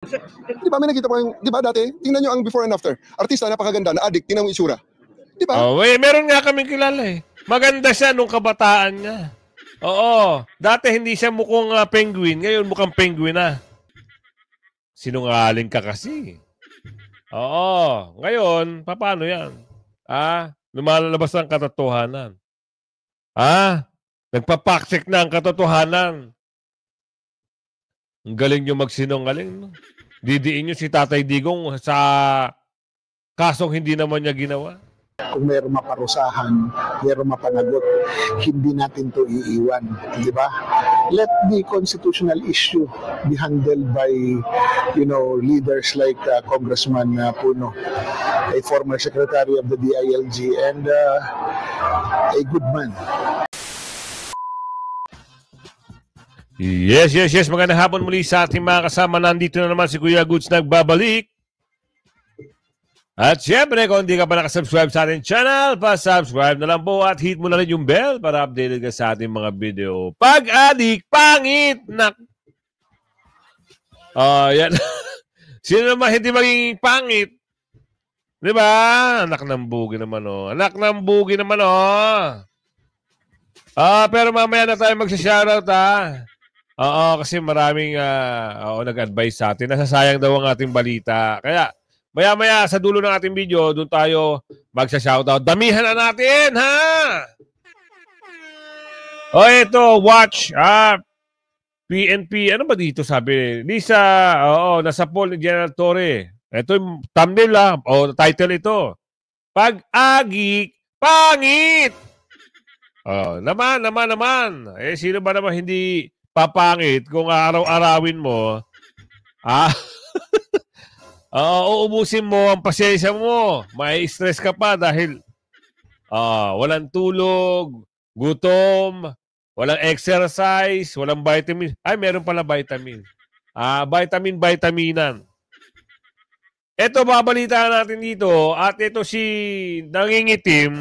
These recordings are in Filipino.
Di ba may nakita pa yung, di ba dati, tingnan nyo ang before and after. Artista, napakaganda, na addict, tingnan mo itsura. Di ba? Oh, meron nga kaming kilala eh. Maganda siya nung kabataan niya. Oo. Dati hindi siya mukhang penguin. Ngayon mukhang penguin na. Sinungaling ka kasi. Oo. Ngayon, paano yan? Lumalabas ang katotohanan. Nagpapaksik na ang katotohanan. Ang galing nyo magsinungaling. No? Didiin nyo si Tatay Digong sa kasong hindi naman niya ginawa. Kung mayroong maparusahan, mayroong mapanagot, hindi natin to iiwan, di ba? Let the constitutional issue be handled by, leaders like Congressman Puno, a former secretary of the DILG and a good man. Yes. Magandang hapon muli sa ating mga kasama. Nandito na naman si Kuya Goods nagbabalik. At syempre, kung hindi ka pa nakasubscribe sa ating channel, pa-subscribe na lang po at hit mo na rin yung bell para updated ka sa ating mga video. Pag-adik, pangit! Yan. Sino naman hindi magiging pangit? Di ba? Anak ng bugi naman, oh. Anak ng bugi naman, oh. Pero mamaya na tayo magsha-shoutout, Oo, kasi maraming nag-advise sa atin. Nasasayang daw ang ating balita. Kaya, maya-maya sa dulo ng ating video, doon tayo magsha-shoutout. Damihan na natin, ha? Ito, watch. PNP, ano ba dito sabi? Lisa, nasa poll ni General Torre. Ito yung thumbnail, title ito. Pag-agi, pangit! Naman. Sino ba naman hindi papangit kung araw-arawin mo? Uubusin mo ang pasensya mo. May stress ka pa dahil walang tulog, gutom, walang exercise, walang vitamin. Meron pala vitamin. Vitaminan. Ito, babalitaan natin dito. At ito si nangingitim.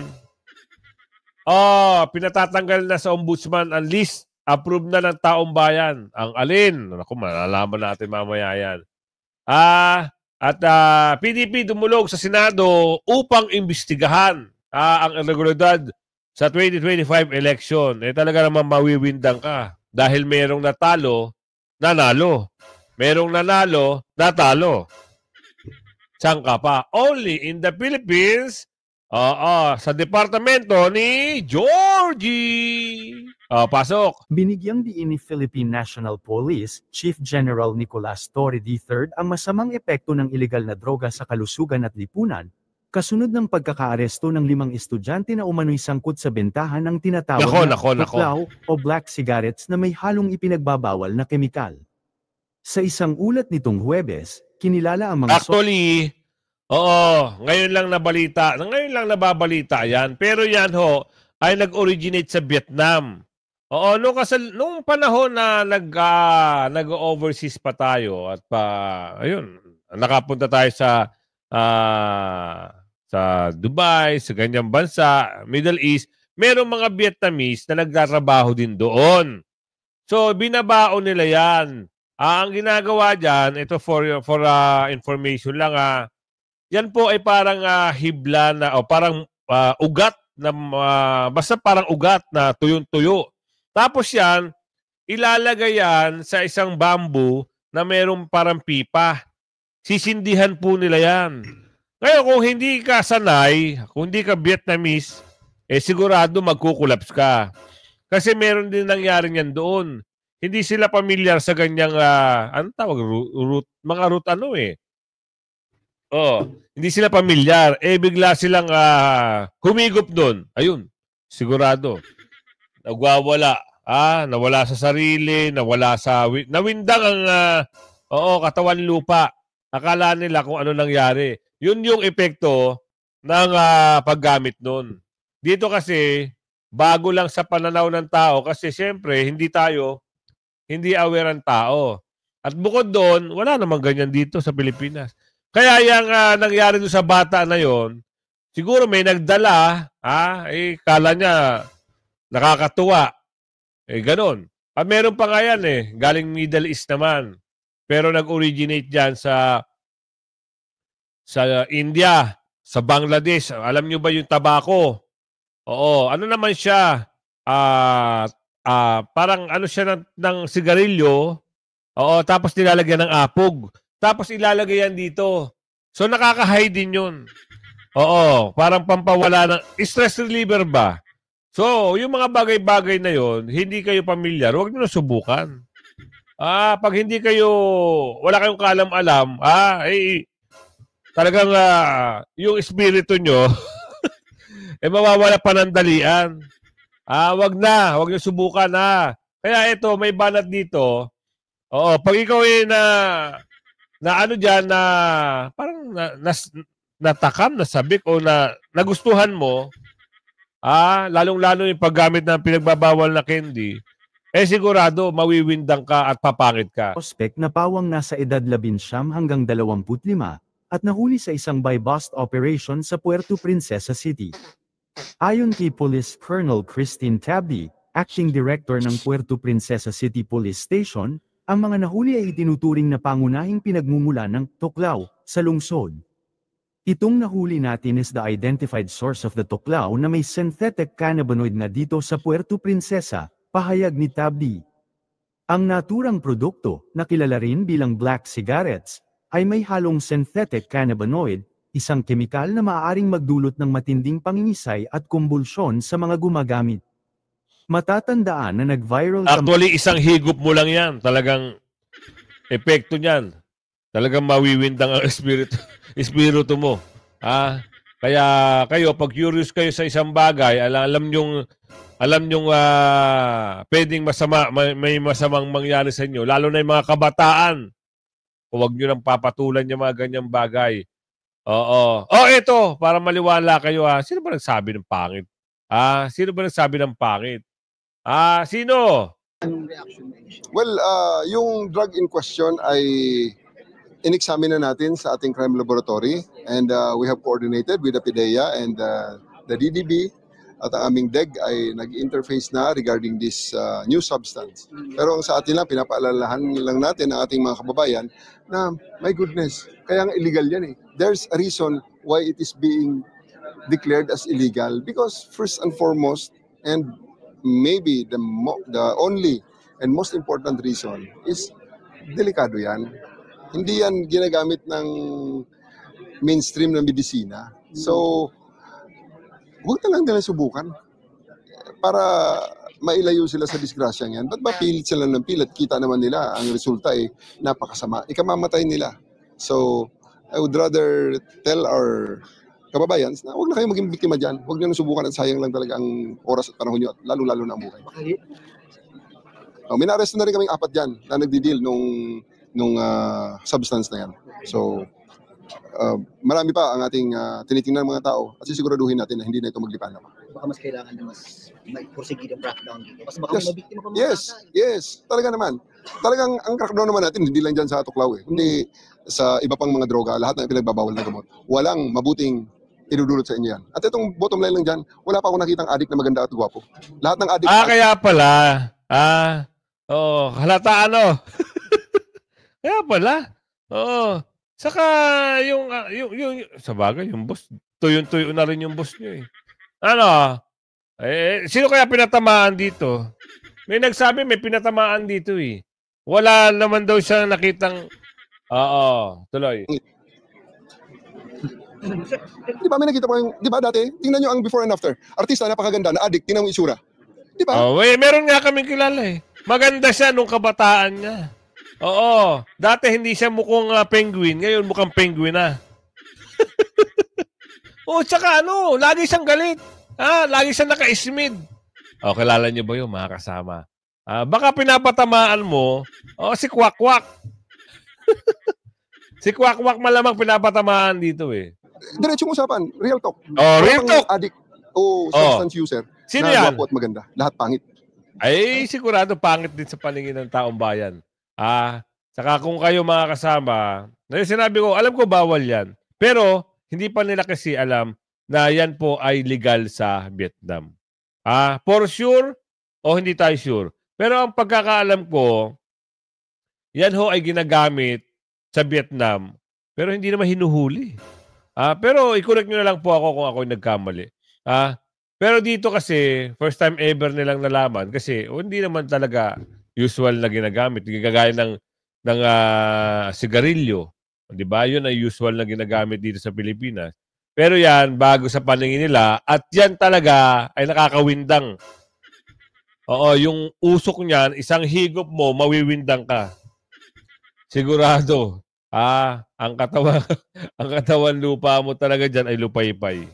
Pinatatanggal na sa ombudsman ang list. Approved na ng taong bayan. Ang alin? Naku, malalaman natin mamaya yan. PDP dumulog sa Senado upang imbestigahan ang irregularidad sa 2025 election. Talaga naman mawiwindang ka. Dahil merong natalo, nanalo. Merong nanalo, natalo. Saan ka pa? Only in the Philippines, sa departamento ni Georgie. Pasok. Binigyang diin ni Philippine National Police Chief General Nicolas Torre III ang masamang epekto ng ilegal na droga sa kalusugan at lipunan, kasunod ng pagkakaaresto ng 5 estudyante na umano'y sangkot sa bentahan ng tinatawag na tuklaw o black cigarettes na may halong ipinagbabawal na kemikal. Sa isang ulat nitong Huwebes, kinilala ang mga Actually, ngayon lang nababalita yan. Pero yan ay nag-originate sa Vietnam. Nung panahon na nag-overseas pa tayo at nakapunta tayo sa Dubai, sa ganyang bansa, Middle East, merong mga Vietnamese na nagtatrabaho din doon. So, binabaon nila yan. Ang ginagawa dyan, ito for information lang, yan po ay parang hibla na, parang ugat na, basta parang ugat na tuyong-tuyo. Tapos yan, ilalagay yan sa isang bamboo na merong parang pipa. Sisindihan po nila yan. Ngayon, kung hindi ka sanay, kung hindi ka Vietnamese, sigurado magkukulaps ka. Kasi meron din nangyari yan doon. Hindi sila pamilyar sa ganyang, mga root hindi sila pamilyar. Bigla silang humigop doon. Ayun, sigurado. Nagwawala. Nawala sa sarili, nawindang ang katawan lupa. Akala nila kung ano nangyari. Yun yung epekto ng paggamit nun. Dito kasi, bago lang sa pananaw ng tao kasi siyempre, hindi aware ang tao. At bukod doon, wala namang ganyan dito sa Pilipinas. Kaya yung nangyari doon sa bata na yon, siguro may nagdala, kala niya nakakatuwa. Ganon. Meron pa nga yan galing Middle East naman. pero nag-originate diyan sa India, sa Bangladesh. Alam nyo ba yung tabako? Oo, ano naman siya? Parang ano siya ng sigarilyo. Oo, tapos nilalagyan ng apog. Tapos ilalagay yan dito. So nakaka-high din yun. Oo, parang pampawala ng stress reliever ba? So, yung mga bagay-bagay na yon, hindi kayo pamilyar, huwag niyo na subukan. Pag hindi kayo, wala kayong kaalam-alam, talagang yung espiritu nyo, mawawala panandalian. Wag niyo subukan Kaya ito, may banat dito. Oo, pag ikaw na ano diyan na parang natakam, nasabik o nagustuhan mo, lalong-lalo yung paggamit ng pinagbabawal na candy, sigurado mawiwindang ka at papangit ka. Suspect na pawang nasa edad 19 hanggang 25 at nahuli sa isang buy-bust operation sa Puerto Princesa City. Ayon kay Police Colonel Christine Tabdi, Acting Director ng Puerto Princesa City Police Station, ang mga nahuli ay itinuturing na pangunahing pinagmumula ng tuklaw sa lungsod. Itong nahuli natin is the identified source of the tuklaw na may synthetic cannabinoid na dito sa Puerto Princesa, pahayag ni Tabdi. Ang naturang produkto, na kilala rin bilang black cigarettes, ay may halong synthetic cannabinoid, isang kemikal na maaaring magdulot ng matinding pangingisay at kumbulsyon sa mga gumagamit. Matatandaan na nag-viral Actually, isang higop mo lang yan. Talagang epekto niyan. Talagang mawiwindang ang espiritu mo. Kaya kayo, pag curious kayo sa isang bagay, alam nyong pwedeng may masamang mangyari sa inyo, lalo na yung mga kabataan. Huwag nyo nang papatulan yung mga ganyang bagay. Oo. Ito, para maliwala kayo sino ba nagsabi ng pangit? Sino ba nagsabi ng pangit? Sino? Well, yung drug in question ay in-examine na natin sa ating crime laboratory, and we have coordinated with the PIDEA and the DDB, at ang aming DEG ay nag-interface na regarding this new substance. Pero sa atin lang, pinapaalalahan lang natin ang ating mga kababayan na my goodness, kaya nga illegal yan There's a reason why it is being declared as illegal, because first and foremost, and maybe the only and most important reason is delikado yan. Hindi yan ginagamit ng mainstream na medisina. So, huwag na lang nila subukan para mailayo sila sa disgrasyang yan. Ba't ba pilit sila ng pilit? Kita naman nila, ang resulta ay napakasama. Ikamamatay nila. So, I would rather tell our kababayan na huwag na kayong maging biktima dyan. Huwag nyo nang subukan at sayang lang talaga ang oras at panahon nyo at lalo-lalo na ang buhay. Minaresto na rin kaming 4 dyan na nagdi-deal nung substance na yan. So, marami pa ang ating tinitingnan ng mga tao at sisiguraduhin natin na hindi na ito maglipan pa. Baka mas kailangan na mas may porsigid ang crackdown dito. Kasi baka may mabiktima pa mga Yes. Talaga naman. Talagang ang crackdown naman natin, hindi lang dyan sa tuklaw Hindi sa iba pang mga droga, lahat ng pinagbabawal na gamot. Walang mabuting idudulot sa inyo yan. At itong bottom line lang dyan, wala pa akong nakitang addict na maganda at gwapo. Lahat ng addict... Kaya pala. Halata Kaya pala. Oo. Saka yung sa bagay, yung boss, tuyo na rin yung boss niyo sino kaya pinatamaan dito? May nagsabi may pinatamaan dito Wala naman daw siya nakitang tuloy. Di ba may nakita pa yung, di ba dati, tingnan nyo ang before and after. Artista, napakaganda, na addict, tingnan mo itsura. Di ba? Meron nga kaming kilala Maganda siya nung kabataan niya. Oo. Dati hindi siya mukhang penguin. Ngayon mukhang penguin na. Tsaka lagi siyang galit. Lagi siyang naka-ismid. Kilala niyo ba yun, mga kasama? Baka pinapatamaan mo, si Kwak-Kwak. Si Kwak-Kwak malamang pinapatamaan dito Diretsong usapan, real talk. Real talk. Addict o substance user. Sino na yan? Gwapo at maganda. Lahat pangit. Sigurado pangit din sa paningin ng taong bayan. Saka kung kayo mga kasama, sinabi ko, alam ko bawal yan. Pero, hindi pa nila kasi alam na yan po ay legal sa Vietnam. For sure, o hindi tayo sure. Pero ang pagkakaalam ko, yan ho ay ginagamit sa Vietnam, pero hindi naman hinuhuli. Pero i-correct nyo na lang po ako kung ako nagkamali. Pero dito kasi, first time ever nilang nalaman kasi hindi naman talaga usual na ginagamit. Gagaya ng sigarilyo. Di ba? Yun ay usual na ginagamit dito sa Pilipinas. Pero yan, bago sa paningin nila, at yan talaga ay nakakawindang. Oo, yung usok niyan, isang higop mo, mawiwindang ka. Sigurado. Ang katawan, ang katawan lupa mo talaga dyan ay lupay-pay.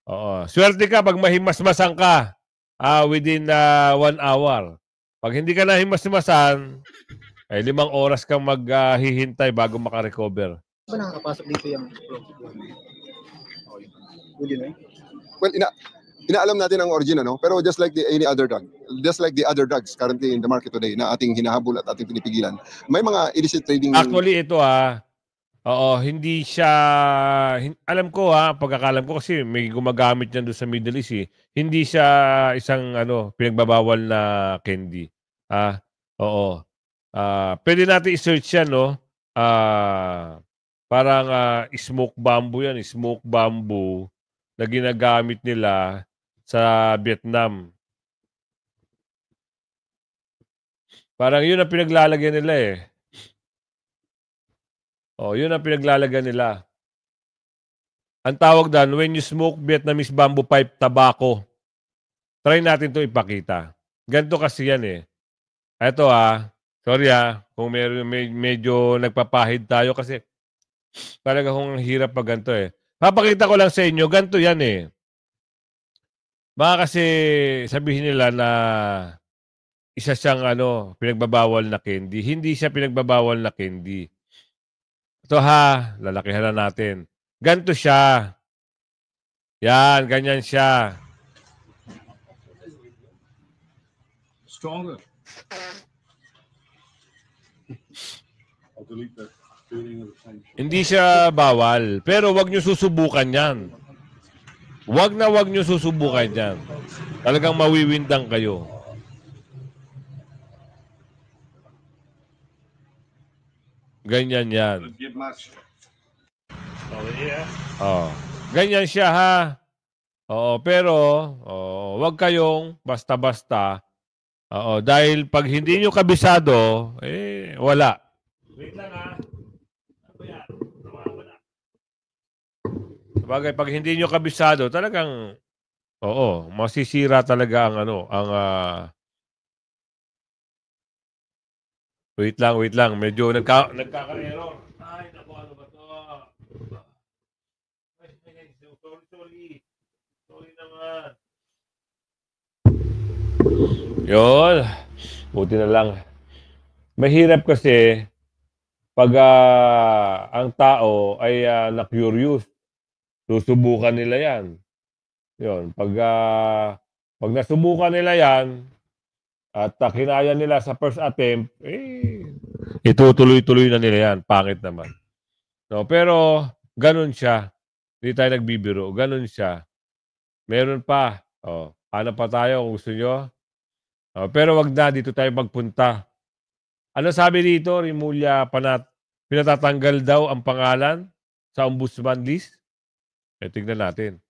Oo. Swerte ka pag mahimasmasan ka within 1 hour. Pag hindi ka nahimasmasan, ay 5 oras kang maghihintay bago makarecover. Ba nakakapasok dito yung Would you know? Well, inaalam natin ang origin, ano? Pero just like any other drug, just like the other drugs currently in the market today na ating hinahabol at ating pinipigilan, may mga illicit trading. Actually, ito oo, hindi siya, alam ko pagkakalam ko kasi may gumagamit niyan doon sa Middle East Hindi siya isang pinagbabawal na candy. Oo. Pwede natin i-search yan, no? Parang smoke bamboo yan, smoke bamboo na ginagamit nila sa Vietnam. Parang yun ang pinaglalagyan nila yun ang pinaglalagyan nila. Ang tawag doon, when you smoke Vietnamese bamboo pipe tobacco. Try natin to ipakita. Ganito kasi yan Ito sorry kung medyo nagpapahid tayo kasi talaga kung hirap pag ganito Papakita ko lang sa inyo, ganito yan Baka kasi sabihin nila na isa siyang pinagbabawal na candy. Hindi siya pinagbabawal na candy. Ito lalakihan na natin. Ganito siya. Yan, ganyan siya. Stronger. I'll delete that feeling of the same. Hindi siya bawal. Pero wag nyo susubukan yan. Wag nyo susubukan yan. Talagang mawiwindang kayo. Ganyan yan. Ganyan siya pero wag kayong basta-basta. Dahil pag hindi nyo kabisado, wala. Wait lang Sabagay, pag hindi nyo kabisado, talagang masisira talaga ang Wait lang. Medyo nagkaka-error. Ay, naku, ano ba to? Sorry. Sorry naman. Yun. Buti na lang. Mahirap kasi pag ang tao ay na-curious. Susubukan nila yan. Yun. Pag nasubukan nila yan, at kinaya nila sa first attempt, itutuloy-tuloy na nila yan. Pangit naman. No, pero, ganun siya. Hindi tayo nagbibiro. Ganun siya. Meron pa. Ano pa tayo kung gusto nyo? Pero wag na, dito tayo magpunta. Ano sabi dito, Rimulya pinatatanggal daw ang pangalan sa ombudsman list? Tignan natin.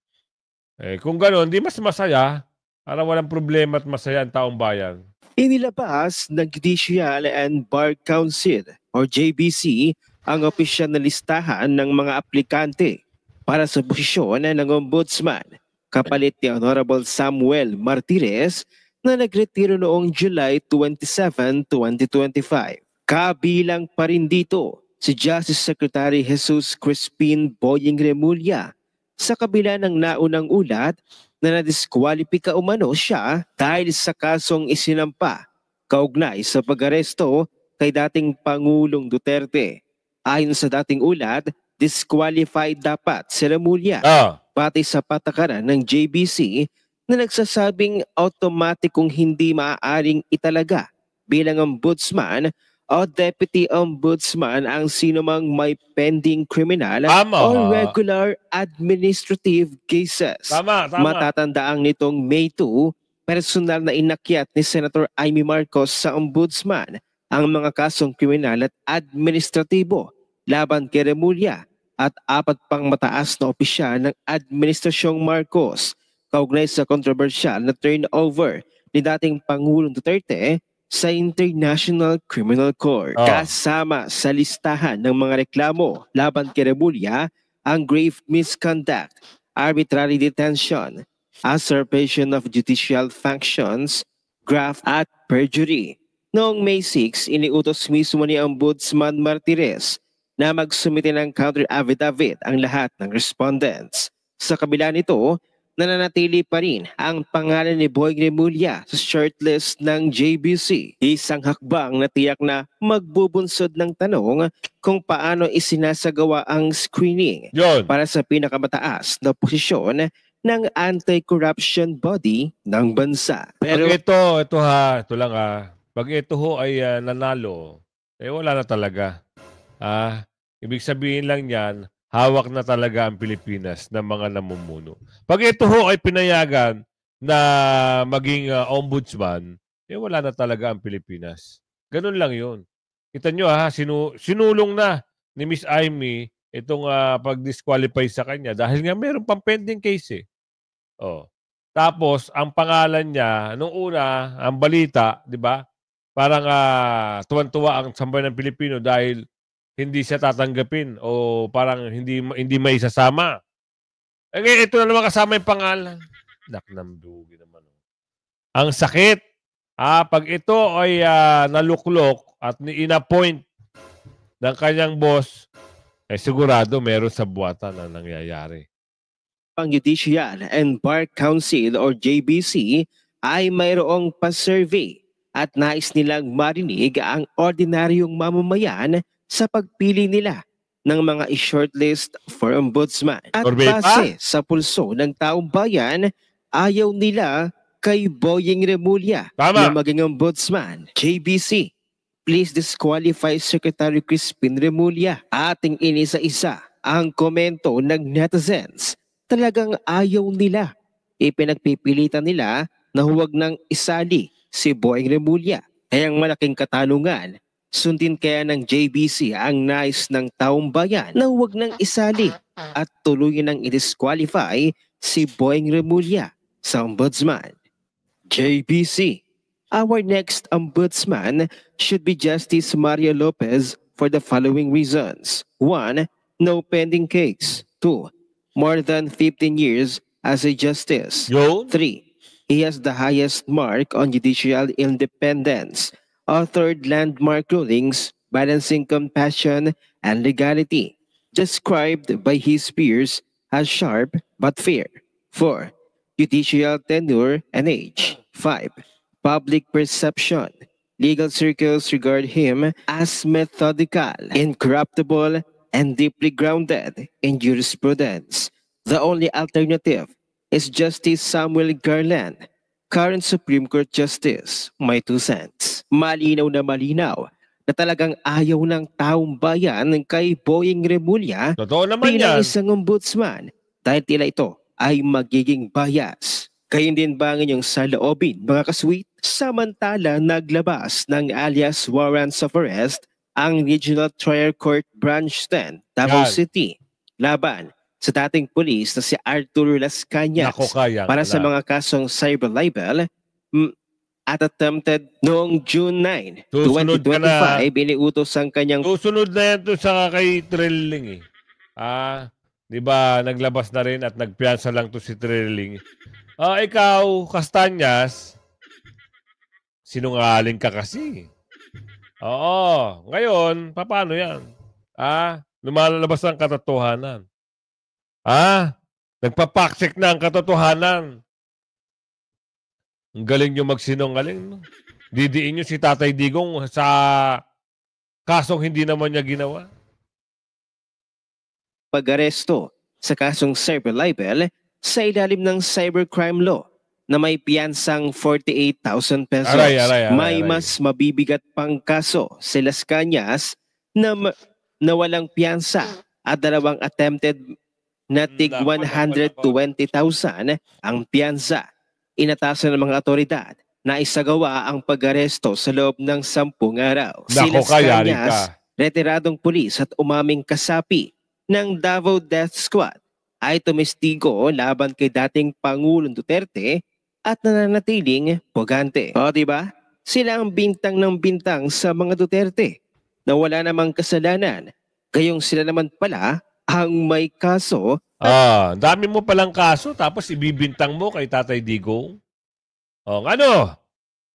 Kung ganun, di mas masaya. Para walang problema at masaya ang taong bayan. Inilabas ng Judicial and Bar Council o JBC ang opisyal na listahan ng mga aplikante para sa posisyon ng Ombudsman kapalit ni Honorable Samuel Martirez na nagretiro noong July 27, 2025. Kabilang pa rin dito si Justice Secretary Jesus Crispin Boying Remulla sa kabila ng naunang ulat na nadiskwalipika umano siya dahil sa kasong isinampa kaugnay sa pag-aresto kay dating Pangulong Duterte. Ayon sa dating ulat, disqualified dapat si Remulla pati sa patakaran ng JBC na nagsasabing automatikong hindi maaaring italaga bilang ombudsman o deputy ombudsman ang sinumang may pending criminal o regular administrative cases. Tama. Matatandaang nitong May 2, personal na inakyat ni Senator Amy Marcos sa ombudsman ang mga kasong kriminal at administratibo laban kay Remulla at 4 pang mataas na opisyal ng Administrasyong Marcos kaugnay sa kontrobersyal na turnover ni dating Pangulong Duterte sa International Criminal Court. Oh. Kasama sa listahan ng mga reklamo laban kay Remulla ang grave misconduct, arbitrary detention, usurpation of judicial functions, graft at perjury. Noong May 6, iniutos mismo ni Ombudsman Martires na magsumite ng counter affidavit ang lahat ng respondents. Sa kabila nito, nananatili pa rin ang pangalan ni Boying Remulla sa shortlist ng JBC. Isang hakbang na tiyak na magbubunsod ng tanong kung paano isinasagawa ang screening Yun. para sa pinakamataas na posisyon ng anti-corruption body ng bansa. Pero Ito lang pag ito ho ay nanalo, wala na talaga. Ibig sabihin lang yan, hawak na talaga ang Pilipinas ng mga namumuno. Pag ito ho ay pinayagan na maging ombudsman, wala na talaga ang Pilipinas. Ganun lang yun. Kita nyo sinulong na ni Miss Amy itong pag-disqualify sa kanya dahil nga meron pang pending case Tapos, ang pangalan niya, nung una, ang balita, di ba? Parang tuwan-tuwa ang sambayan ng Pilipino dahil hindi siya tatanggapin o parang hindi may isasama. Ito na naman kasama yung pangalan. Naknamdugi naman. Ang sakit. Pag ito ay naluklok at inappoint ng kanyang boss, sigurado meron sa buwatan na nangyayari. Ang Judicial and Bar Council or JBC ay mayroong pa-survey at nais nilang marinig ang ordinaryong mamamayan sa pagpili nila ng mga i-shortlist for ombudsman. At base sa pulso ng taong bayan, ayaw nila kay Boying Remulla na maging ombudsman. JBC, please disqualify Secretary Crispin Remulla. Ating inisa-isa ang komento ng netizens. Talagang ayaw nila. Ipinagpipilitan nila na huwag nang isali si Boying Remulla. Kaya ang malaking katanungan, sundin kaya ng JBC ang nais ng taong bayan na huwag nang isali at tuluyan nang i-disqualify si Boying Remulla sa ombudsman. JBC, our next ombudsman should be Justice Maria Lopez for the following reasons. 1. No pending case. 2. More than 15 years as a justice. 3. He has the highest mark on judicial independence. Authored landmark rulings balancing compassion and legality, described by his peers as sharp but fair. 4. Judicial tenure and age. 5. Public perception. Legal circles regard him as methodical, incorruptible, and deeply grounded in jurisprudence. The only alternative is Justice Samuel Garland, current Supreme Court Justice. My 2 cents. Malinaw na talagang ayaw ng taong bayan kay Boying Remulla bilang isang ombudsman dahil tila ito ay magiging bias. Kayo din ba ang inyong saloobin, mga kasweet? Samantala, naglabas ng alias warrants of arrest ang Regional Trial Court Branch 10, Davao City, laban sa dating pulis na si Arturo Las Cañas para sa mga kasong cyber libel at attempted noong June 9, 2025, iniutos ang kanyang... Susunod na yan to sa kay Trilling di ba naglabas na rin at nagpiyansa lang to si Trilling. Ikaw, Castañas, sinungaling ka kasi. Oo. Ngayon, paano yan? Lumalabas ang katotohanan. Nagpapaksik na ang katotohanan. Ang galing nyo magsinungaling. No? Didiin nyo si Tatay Digong sa kasong hindi naman niya ginawa. Pag-aresto sa kasong cyber libel sa ilalim ng cybercrime law na may piyansang 48,000 pesos. May mas mabibigat pang kaso si Las Cañas na walang piyansa at 2 attempted na tig 120,000 ang piyansa. Inatasan ng mga otoridad naisagawa ang pag-aresto sa loob ng 10 araw. Si Nako Las ka, yari Cañas, ka. retiradong pulis at umaming kasapi ng Davao Death Squad, ay tumestigo laban kay dating Pangulong Duterte at nananatiling pugante. O diba? Sila ang bintang ng bintang sa mga Duterte na wala namang kasalanan. Gayong sila naman pala ang may kaso. Dami mo palang kaso tapos ibibintang mo kay Tatay Digong. Ano?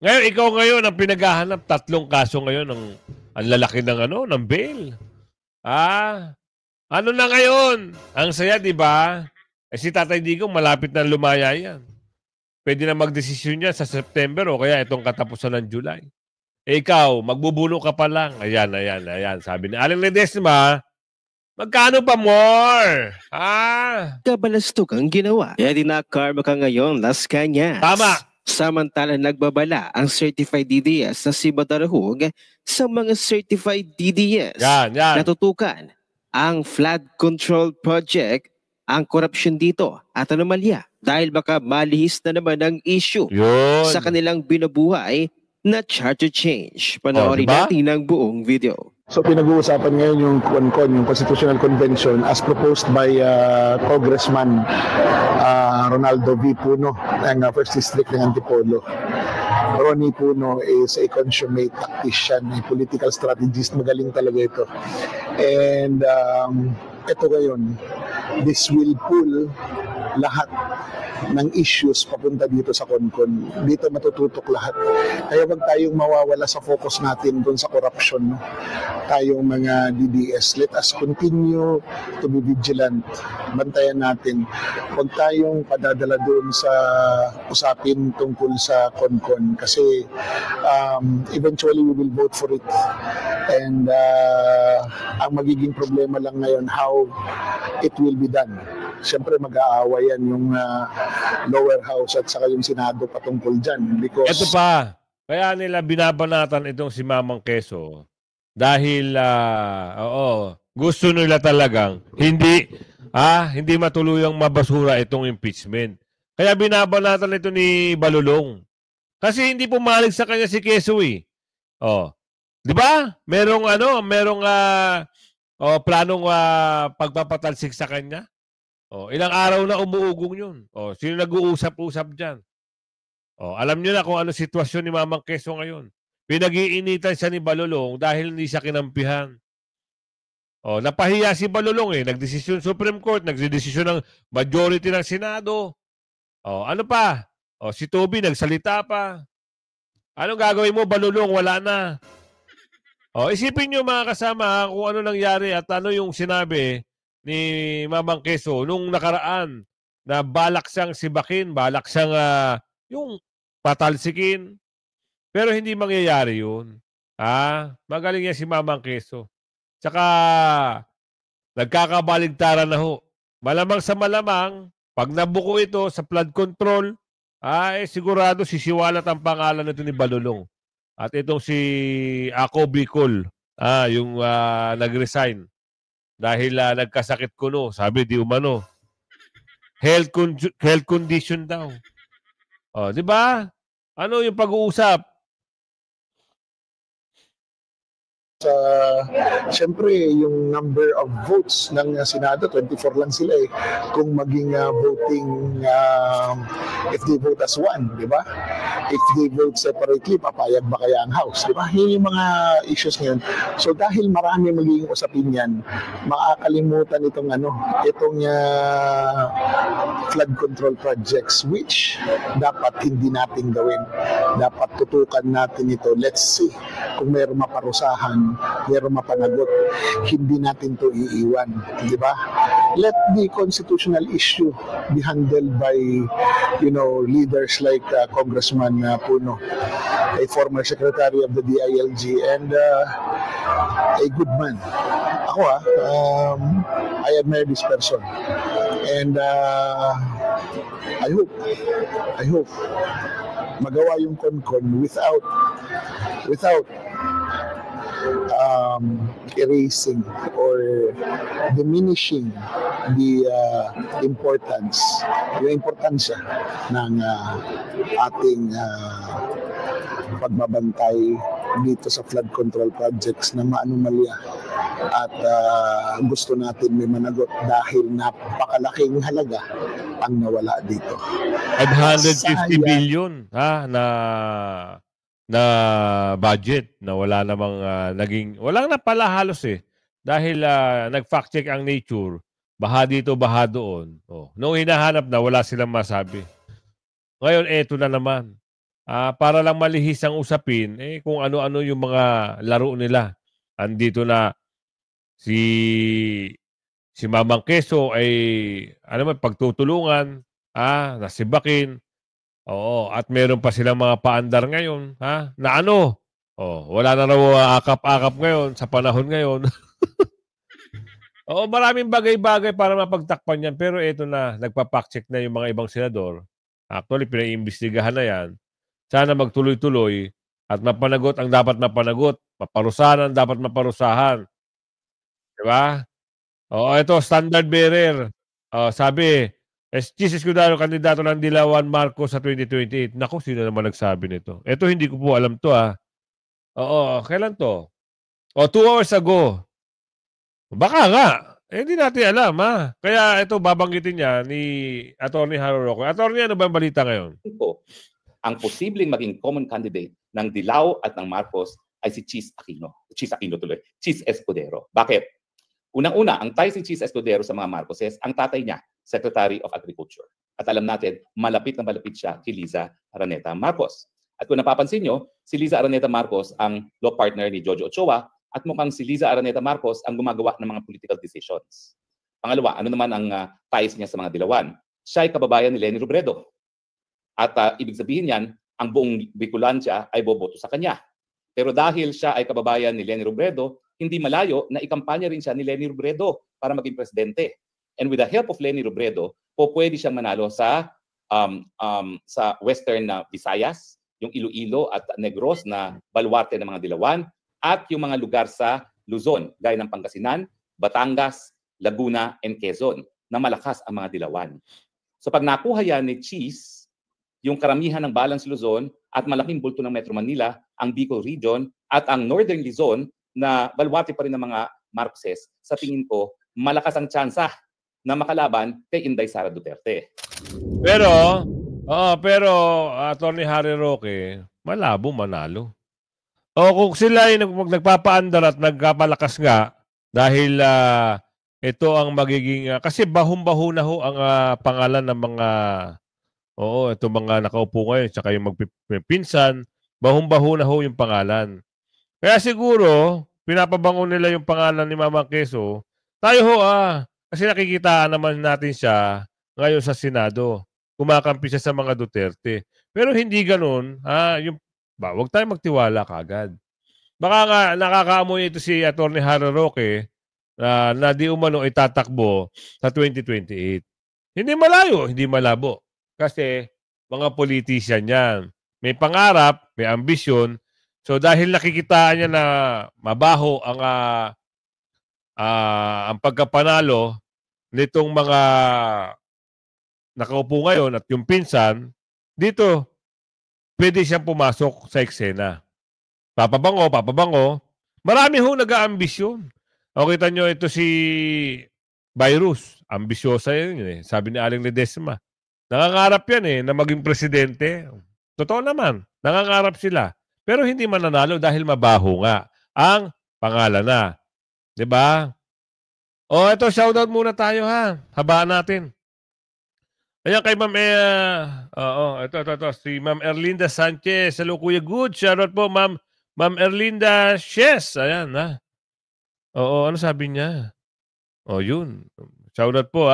Ngayon, ikaw ngayon ang pinaghahanap, 3 kaso ngayon ang lalaki ng bail. Ano na ngayon? Ang saya, di ba? Si Tatay Digong malapit na lumaya yan. Pwede na magdesisyon yan sa September o kaya itong katapusan ng July. Ikaw, magbubuno ka pa lang. Ayan. Sabi ni Aling Ledesma, magkano pa more? Kabalastok ang ginawa. Kaya dinakarma ka ngayon, Las Cañas. Tama. Samantala nagbabala ang certified DDS na si Batarahug sa mga certified DDS. Yan. Natutukan ang flood control project, ang korupsyon dito at anomalya dahil baka malihis na naman ang issue Yun. sa kanilang binubuhay na charter change. Panoorin diba? natin ang buong video. So pinag-uusapan ngayon yung CONCON, yung Constitutional Convention as proposed by Congressman Ronaldo V. Puno ng 1st District ng Antipolo. Ronnie Puno is a consummate tactician, a political strategist, magaling talaga ito. And ito ngayon, this will pull lahat ng issues papunta dito sa CONCON. Dito matututok lahat. Kaya wag tayong mawawala sa focus natin doon sa corruption. Tayong mga DDS, let us continue to be vigilant. Bantayan natin. Wag tayong padadala doon sa usapin tungkol sa CONCON kasi eventually we will vote for it. And ang magiging problema lang ngayon, how it will be done. Siyempre mag-aaway yan yung lower house at saka yung Senado patungkol dyan. Because ito pa, kaya nila binabanatan itong si Mamang Quezon dahil gusto nila talagang hindi matuluyang mabasura itong impeachment. Kaya binabanatan ito ni Balulong. Kasi hindi pumalig sa kanya si Quezon eh. Di ba? Merong planong pagpapatalsik sa kanya. Ilang araw na umuugong yun. Sino nag-uusap-usap dyan? Alam nyo na kung ano sitwasyon ni Mamang Quezon ngayon. Pinag-iinitan siya ni Balulong dahil hindi siya kinampihan. Napahiya si Balulong Nagdesisyon Supreme Court, nagdesisyon ng majority ng Senado. Ano pa? Si Toby nagsalita pa. Anong gagawin mo, Balulong? Wala na. Isipin nyo mga kasama kung ano nangyari at ano yung sinabi ni Mamang Quezon nung nakaraan na balak siyang sibakin, balak siyang yung patalsikin. Pero hindi mangyayari yun. Magaling yan si Mamang Quezon. Tsaka nagkakabaligtaran na ho. Malamang sa malamang, pag nabuko ito sa flood control, sigurado sisiwalat ang pangalan nito ni Balulong. At itong si Ako Bicol, yung nag-resign. Dahil nagkasakit kuno, sabi di umano. Health condition daw. Di ba? Ano yung pag-uusap? Siyempre, yung number of votes ng Senado, 24 lang sila kung maging voting, if they vote as one, di ba? If they vote separately, papayag ba kaya ang House, di ba? Yun yung mga issues ngayon. So dahil marami magiging usapin yan, makakalimutan itong flood control projects which dapat hindi natin gawin. Dapat tutukan natin ito. Let's see kung mayroong maparusahan, mayroong mapanagot. Hindi natin to iiwan, di ba? Let the constitutional issue be handled by, leaders like Congressman Puno, a former secretary of the DILG and a good man. Ako I admire this person. And I hope magawa yung CONCON without erasing or diminishing the importansya ng ating pagbabantay dito sa flood control projects na maanomalya. At gusto natin may managot dahil napakalaking halaga ang nawala dito. 550 billion na budget na wala namang naging walang na pala halos dahil nag-fact check ang Nature, baha dito, baha doon. Nung hinahanap na wala silang masabi. Ngayon eto na naman. Para lang malihis ang usapin kung ano-ano yung mga laro nila. Andito na si Mamang Quezon ay pagtutulungan, nasibakin. Oo, at meron pa silang mga paandar ngayon, na wala na raw akap-akap ngayon sa panahon ngayon. Oo, maraming bagay-bagay para mapagtakpan yan. Pero ito na, nagpa-fact-check na yung mga ibang senador. Actually, pinaiimbestigahan na yan. Sana magtuloy-tuloy at mapanagot ang dapat mapanagot. Maparusahan ang dapat maparusahan. Diba? Oo, ito, standard bearer. Sabi, Chis Escudero, kandidato ng Dilawan Marcos sa 2028. Naku, sino naman nagsabi nito? Ito, hindi ko po alam to Oo, kailan to? 2 hours ago. Baka nga. Hindi natin alam Kaya ito, babanggitin niya ni Atty. Harry Roque. Atty., ano ba ang balita ngayon? Ang posibleng maging common candidate ng Dilaw at ng Marcos ay si Chis Aquino. Chis Escudero. Bakit? Unang-una, ang tie si Chis Escudero sa mga Marcoses, ang tatay niya, Secretary of Agriculture. At alam natin, malapit na malapit siya kay Liza Araneta Marcos. At kung napapansin nyo, si Liza Araneta Marcos ang law partner ni Jojo Ochoa at mukhang si Liza Araneta Marcos ang gumagawa ng mga political decisions. Pangalawa, ano naman ang ties niya sa mga Dilawan? Siya ay kababayan ni Leni Robredo. At ibig sabihin yan, ang buong Bicolancia ay boboto sa kanya. Pero dahil siya ay kababayan ni Leni Robredo, hindi malayo na ikampanya rin siya ni Leni Robredo para maging presidente. And with the help of Leni Robredo, pwede siyang manalo sa Western Visayas, yung Iloilo at Negros na baluarte ng mga Dilawan, at yung mga lugar sa Luzon, gaya ng Pangasinan, Batangas, Laguna, and Quezon, na malakas ang mga Dilawan. So pag nakuha yan ni Chis, yung karamihan ng Balance Luzon at malaking bulto ng Metro Manila, ang Bicol Region at ang Northern Luzon na baluarte pa rin ng mga Marcoses, sa tingin ko, malakas ang tsansa na makalaban kay Inday Sara Duterte. Pero Atty. Harry Roque, malabo manalo. Kung sila ay nagpapaandar at nagkapalakas nga dahil ito ang magiging kasi bahong-baho na ho ang pangalan ng mga ito mga nakaupo ngayon tsaka yung magpipinsan, bahong-baho na ho yung pangalan. Kaya siguro pinapabango nila yung pangalan ni Mamang Quezon. Tayo ho kasi nakikitaan naman natin siya ngayon sa Senado. Kumakampi siya sa mga Duterte. Pero hindi ganoon, huwag tayong magtiwala kagad. Baka nga nakakaamoy ito si Atty. Harry Roque na di umano itatakbo sa 2028. Hindi malayo, hindi malabo. Kasi mga politician yan. May pangarap, may ambisyon. So dahil nakikitaan niya na mabaho ang pagkapanalo nitong mga nakaupo ngayon at yung pinsan, dito pwede siyang pumasok sa eksena. Papabango. Marami ho nag-aambisyon. Kita nyo ito si Virus. Ambisyosa yun Sabi ni Aling Ledesma. Nangangarap yan na maging presidente. Totoo naman. Nangangarap sila. Pero hindi mananalo dahil mabaho nga ang pangalan na. Diba? Ito, shoutout muna tayo Habaan natin. Ayan kay Ma'am ito. Si Ma'am Erlinda Sanchez. Hello, Kuya Good. Shoutout po, Ma'am Erlinda Shes. Ayan, ano sabi niya? Yun. Shoutout po,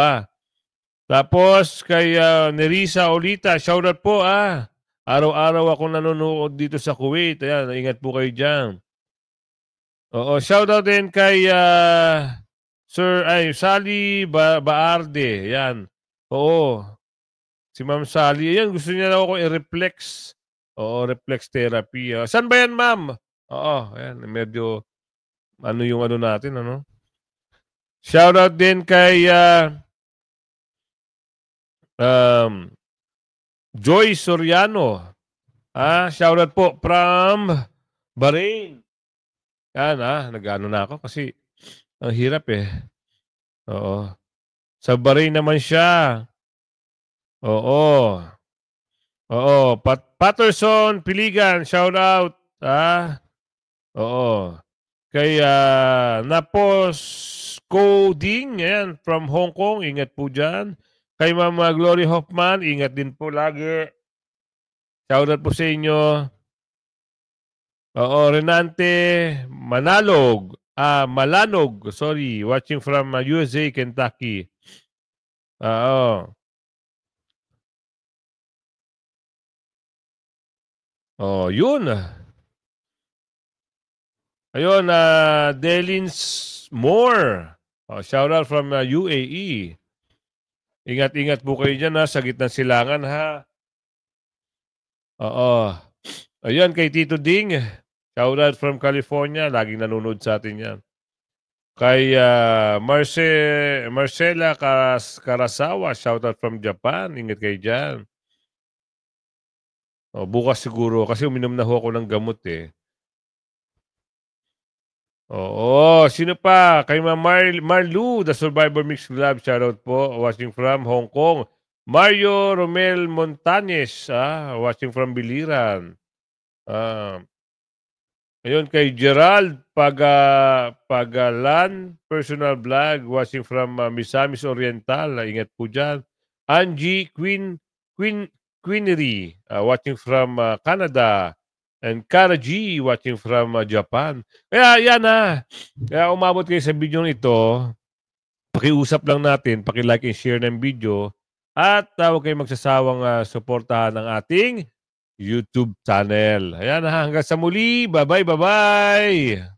Tapos, kay Nerissa Olita. Shoutout po, Araw-araw ako nanonood dito sa Kuwait. Ayan, ingat po kayo dyan. Shoutout din kay Sally Baarde. Ayan. Si Ma'am Sally. Ayan, gusto niya na ako i-reflex. Reflex therapy. Saan ba yan, Ma'am? Ayan. Medyo, yung natin, Shoutout din kay Joy Soriano. Shoutout po from Bahrain. Yan nag-ano na ako kasi ang hirap eh. Oo. Sa Bahrain naman siya. Oo. Oo. Patterson Piligan, shoutout. Oo. Kay Napos Coding, ayan, from Hong Kong, ingat po dyan. Kay Mama Glory Hoffman, ingat din po lagi. Shoutout po sa inyo. Oo, Renante Malanog, sorry, watching from USA, Kentucky. Oo. Oh, yun. Ayun, Delins Moore. Shout out from UAE. Ingat-ingat po kayo dyan sa gitnang silangan Oo. Ayun, kay Tito Ding. Shout out from California. Laging nanonood sa atin yan. Kay Marcela Karasawa. Shout out from Japan. Ingat kayo dyan. Bukas siguro kasi uminom na ho ako ng gamot eh. Oo, sino pa? Kay Marlu, the Survivor Mix Club, shoutout po, watching from Hong Kong. Mario Romel Montañez, watching from Biliran. Ayun, kay Gerald Pagalan, personal vlog, watching from Misamis Oriental. Ingat po dyan. Angie Queenery, watching from Canada. And Kara G, watching from Japan. Kaya yan Kaya umabot kayo sa video ito. Pakiusap lang natin, paki-like and share ng video. At huwag kayong magsasawang suportahan ng ating YouTube channel. Ayan hanggang sa muli. Bye-bye.